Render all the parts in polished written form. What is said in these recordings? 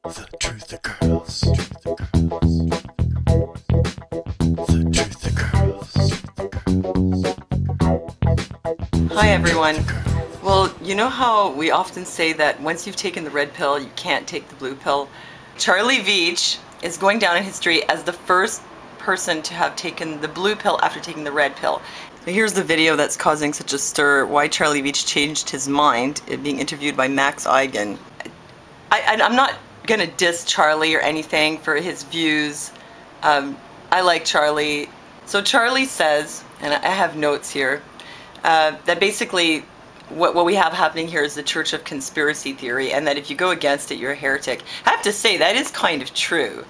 The truth occurs. The truth occurs. Hi everyone. Well, you know how we often say that once you've taken the red pill, you can't take the blue pill? Charlie Veitch is going down in history as the first person to have taken the blue pill after taking the red pill. Now here's the video that's causing such a stir, why Charlie Veitch changed his mind, being interviewed by Max Eigen. I'm not gonna diss Charlie or anything for his views. I like Charlie. So Charlie says, and I have notes here, that basically what we have happening here is the Church of Conspiracy Theory, and that if you go against it, you're a heretic. I have to say, that is kind of true.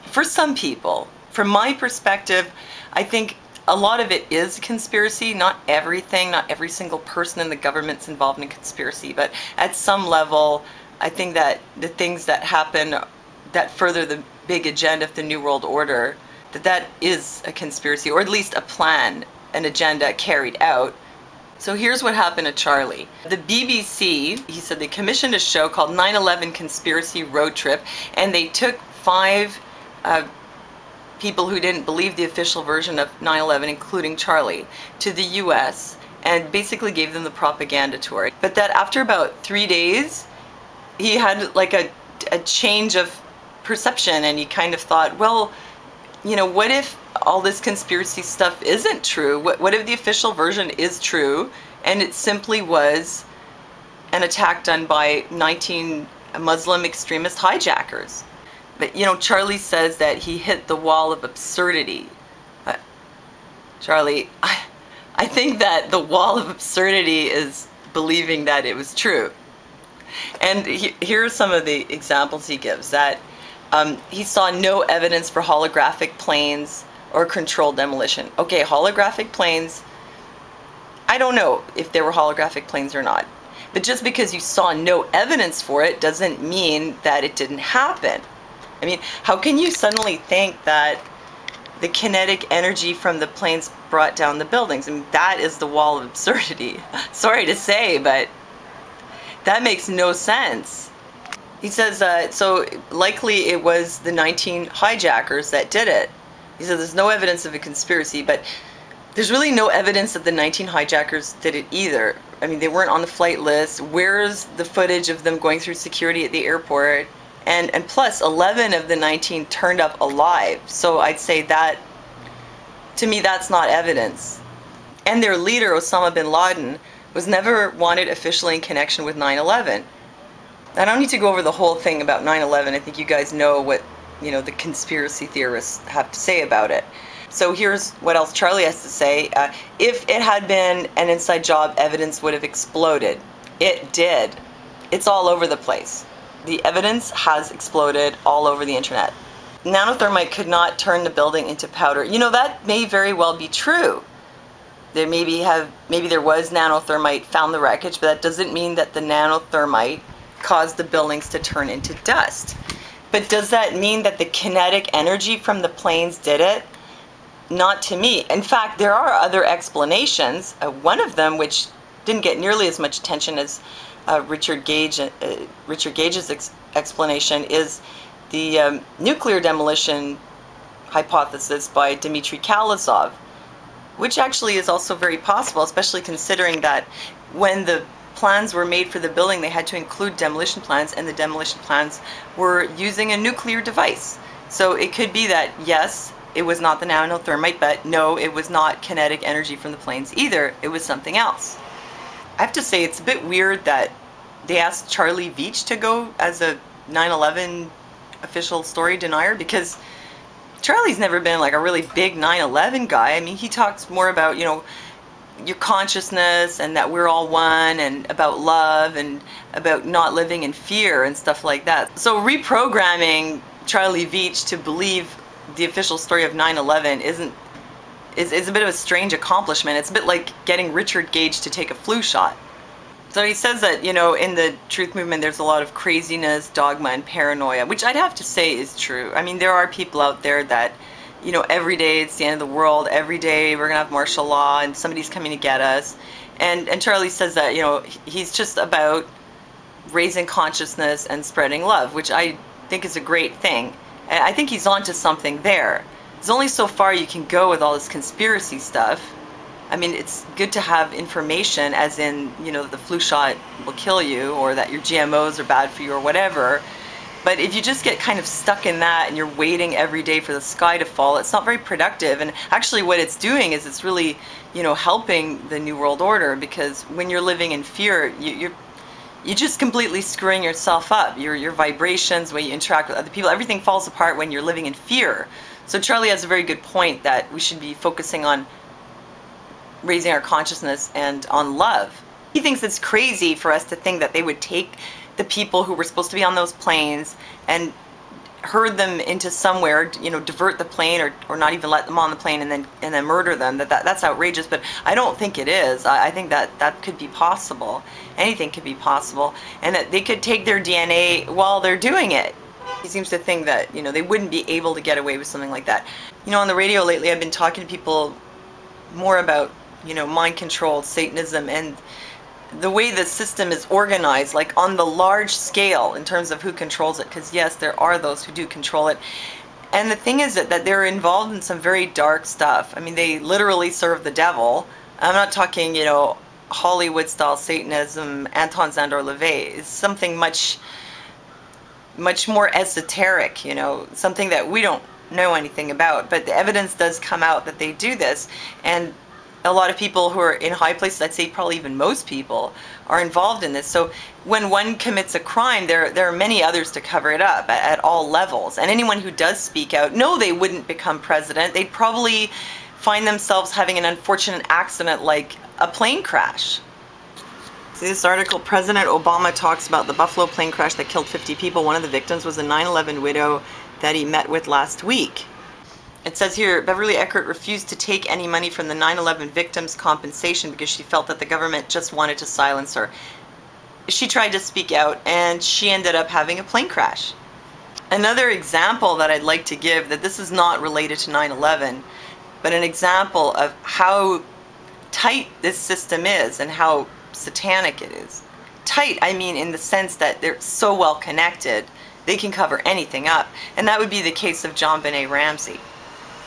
For some people. From my perspective, I think a lot of it is conspiracy. Not everything, not every single person in the government's involved in conspiracy, but at some level, I think that the things that happen that further the big agenda of the New World Order, that is a conspiracy, or at least a plan, an agenda carried out. So here's what happened to Charlie. The BBC, he said, they commissioned a show called 9/11 Conspiracy Road Trip, and they took 5 people who didn't believe the official version of 9/11, including Charlie, to the US and basically gave them the propaganda tour. But that after about 3 days, he had like a change of perception, and he kind of thought, well, you know, what if all this conspiracy stuff isn't true? What if the official version is true and it simply was an attack done by 19 Muslim extremist hijackers? But, you know, Charlie says that he hit the wall of absurdity. Charlie, I think that the wall of absurdity is believing that it was true. And here are some of the examples he gives. That he saw no evidence for holographic planes or controlled demolition. Okay, holographic planes, I don't know if there were holographic planes or not. But just because you saw no evidence for it doesn't mean that it didn't happen. I mean, how can you suddenly think that the kinetic energy from the planes brought down the buildings? I mean, that is the wall of absurdity. Sorry to say, but that makes no sense. He says, so likely it was the 19 hijackers that did it. He says there's no evidence of a conspiracy, but there's really no evidence that the 19 hijackers did it either. I mean, they weren't on the flight list. Where's the footage of them going through security at the airport? And plus, 11 of the 19 turned up alive. So I'd say that, to me, that's not evidence. And their leader, Osama bin Laden, was never wanted officially in connection with 9/11. I don't need to go over the whole thing about 9/11. I think you guys know what, you know, the conspiracy theorists have to say about it. So here's what else Charlie has to say. If it had been an inside job, evidence would have exploded. It did. It's all over the place. The evidence has exploded all over the internet. Nanothermite could not turn the building into powder. You know, that may very well be true. There maybe there was nanothermite found in the wreckage, but that doesn't mean that the nanothermite caused the buildings to turn into dust. But does that mean that the kinetic energy from the planes did it? Not to me. In fact, there are other explanations. One of them, which didn't get nearly as much attention as Richard Gage's explanation, is the nuclear demolition hypothesis by Dmitry Kalasov, which actually is also very possible, especially considering that when the plans were made for the building, they had to include demolition plans, and the demolition plans were using a nuclear device. So it could be that, yes, it was not the nanothermite, but no, it was not kinetic energy from the planes either. It was something else. I have to say, it's a bit weird that they asked Charlie Veitch to go as a 9/11 official story denier, because Charlie's never been like a really big 9/11 guy. I mean, he talks more about, you know, your consciousness and that we're all one, and about love and about not living in fear and stuff like that. So reprogramming Charlie Veitch to believe the official story of 9/11 is a bit of a strange accomplishment. It's a bit like getting Richard Gage to take a flu shot. So he says that, you know, in the truth movement there's a lot of craziness, dogma, and paranoia, which I'd have to say is true. I mean, there are people out there that, you know, every day it's the end of the world, every day we're gonna have martial law and somebody's coming to get us. And Charlie says that, you know, he's just about raising consciousness and spreading love, which I think is a great thing. And I think he's onto something there. There's only so far you can go with all this conspiracy stuff. I mean, it's good to have information, as in, you know, the flu shot will kill you, or that your GMOs are bad for you, or whatever. But if you just get kind of stuck in that and you're waiting every day for the sky to fall, it's not very productive. And actually what it's doing is it's really, you know, helping the New World Order, because when you're living in fear, you're just completely screwing yourself up. Your vibrations, the way you interact with other people, everything falls apart when you're living in fear. So Charlie has a very good point that we should be focusing on raising our consciousness and on love. He thinks it's crazy for us to think that they would take the people who were supposed to be on those planes and herd them into somewhere, you know, divert the plane, or not even let them on the plane and then murder them. That's outrageous, but I don't think it is. I think that could be possible. Anything could be possible, and that they could take their DNA while they're doing it. He seems to think that, you know, they wouldn't be able to get away with something like that. You know, on the radio lately I've been talking to people more about, you know, mind control, Satanism, and the way the system is organized, like on the large scale in terms of who controls it, because yes, there are those who do control it. And the thing is that they're involved in some very dark stuff. I mean, they literally serve the devil. I'm not talking, you know, Hollywood style Satanism, Anton Szandor LaVey. It's something much more esoteric, you know, something that we don't know anything about, but the evidence does come out that they do this. And a lot of people who are in high places, I'd say probably even most people, are involved in this. So when one commits a crime, there are many others to cover it up at all levels. And anyone who does speak out, no, they wouldn't become president. They'd probably find themselves having an unfortunate accident like a plane crash. See this article, President Obama talks about the Buffalo plane crash that killed 50 people. One of the victims was a 9/11 widow that he met with last week. It says here, Beverly Eckert refused to take any money from the 9/11 victims' compensation because she felt that the government just wanted to silence her. She tried to speak out, and she ended up having a plane crash. Another example that I'd like to give, that this is not related to 9/11, but an example of how tight this system is and how satanic it is. Tight, I mean in the sense that they're so well connected, they can cover anything up. And that would be the case of JonBenet Ramsey.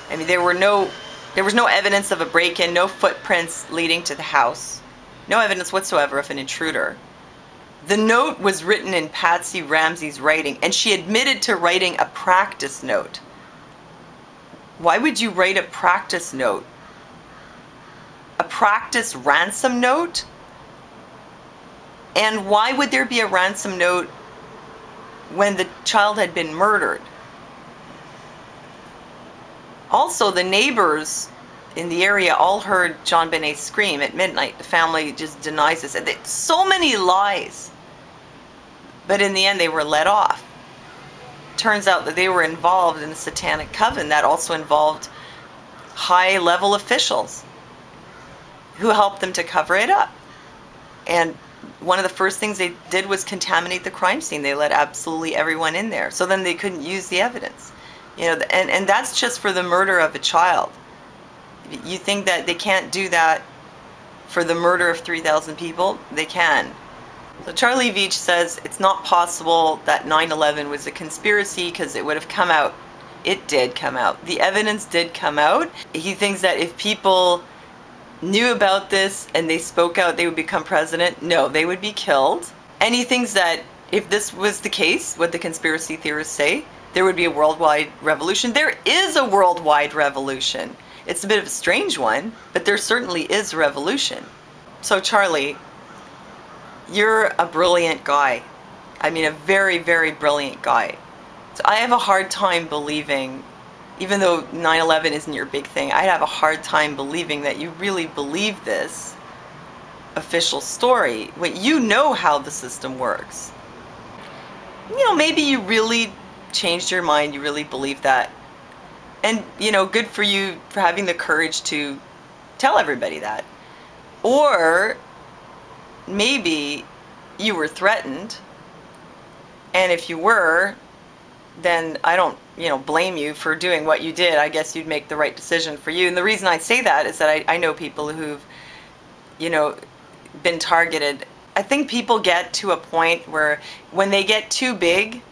I mean, there was no evidence of a break-in, no footprints leading to the house, no evidence whatsoever of an intruder. The note was written in Patsy Ramsey's writing, and she admitted to writing a practice note. Why would you write a practice note? A practice ransom note? And why would there be a ransom note when the child had been murdered? Also, the neighbors in the area all heard JonBenet scream at midnight. The family just denies this. And so many lies. But in the end, they were let off. Turns out that they were involved in a satanic coven that also involved high-level officials who helped them to cover it up. And one of the first things they did was contaminate the crime scene. They let absolutely everyone in there. So then they couldn't use the evidence. You know, and that's just for the murder of a child. You think that they can't do that for the murder of 3,000 people? They can. So Charlie Veitch says it's not possible that 9/11 was a conspiracy because it would have come out. It did come out. The evidence did come out. He thinks that if people knew about this and they spoke out, they would become president. No, they would be killed. And he thinks that if this was the case, what the conspiracy theorists say, there would be a worldwide revolution. There is a worldwide revolution. It's a bit of a strange one, but there certainly is a revolution. So Charlie, you're a brilliant guy. I mean, a very, very brilliant guy. So I have a hard time believing, even though 9/11 isn't your big thing, I have a hard time believing that you really believe this official story when you know how the system works. You know, maybe you really changed your mind, you really believe that. And, you know, good for you for having the courage to tell everybody that. Or maybe you were threatened, and if you were, then I don't, you know, blame you for doing what you did. I guess you'd make the right decision for you. And the reason I say that is that I know people who've, you know, been targeted I think people get to a point where when they get too big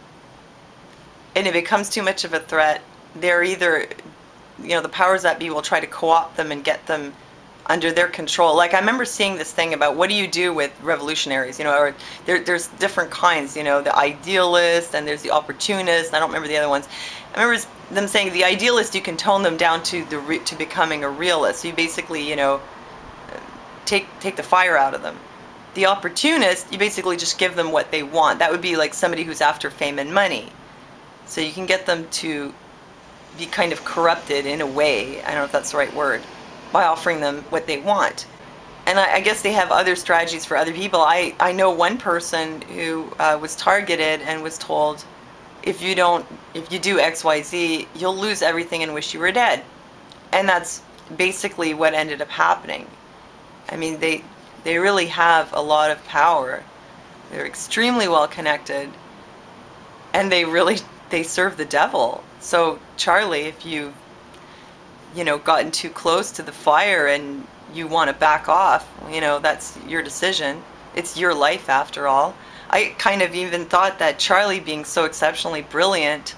and it becomes too much of a threat, they're either, the powers that be will try to co-opt them and get them under their control. Like I remember seeing this thing about what do you do with revolutionaries, or there's different kinds, the idealist and there's the opportunist. I don't remember the other ones. I remember them saying the idealist, you can tone them down to to becoming a realist. So you basically, take the fire out of them. The opportunist, you basically just give them what they want. That would be like somebody who's after fame and money. So you can get them to be kind of corrupted in a way, I don't know if that's the right word, by offering them what they want. And I guess they have other strategies for other people. I know one person who was targeted and was told, if you do XYZ, you'll lose everything and wish you were dead. And that's basically what ended up happening. I mean, they really have a lot of power. They're extremely well connected, and they serve the devil. So Charlie, if you've gotten too close to the fire and you want to back off, that's your decision. It's your life after all. I kind of even thought that Charlie, being so exceptionally brilliant,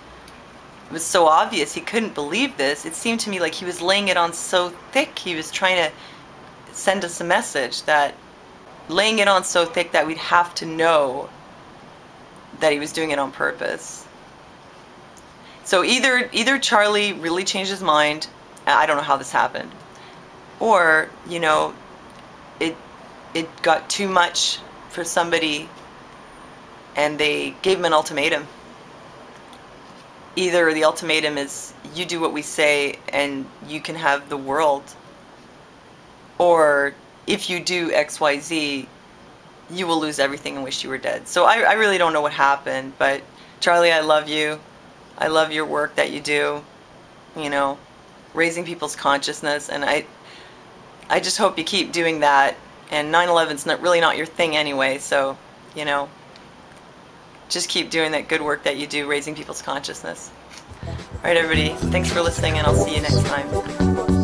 was so obvious he couldn't believe this. It seemed to me like he was laying it on so thick. He was trying to send us a message, that laying it on so thick that we'd have to know that he was doing it on purpose. So either Charlie really changed his mind, I don't know how this happened, or it got too much for somebody and they gave him an ultimatum. Either the ultimatum is you do what we say and you can have the world, or if you do XYZ, you will lose everything and wish you were dead. So I really don't know what happened, but Charlie, I love you. I love your work that you do, raising people's consciousness, and I just hope you keep doing that. And 9/11's really not your thing anyway, so, just keep doing that good work that you do, raising people's consciousness. All right, everybody, thanks for listening, and I'll see you next time.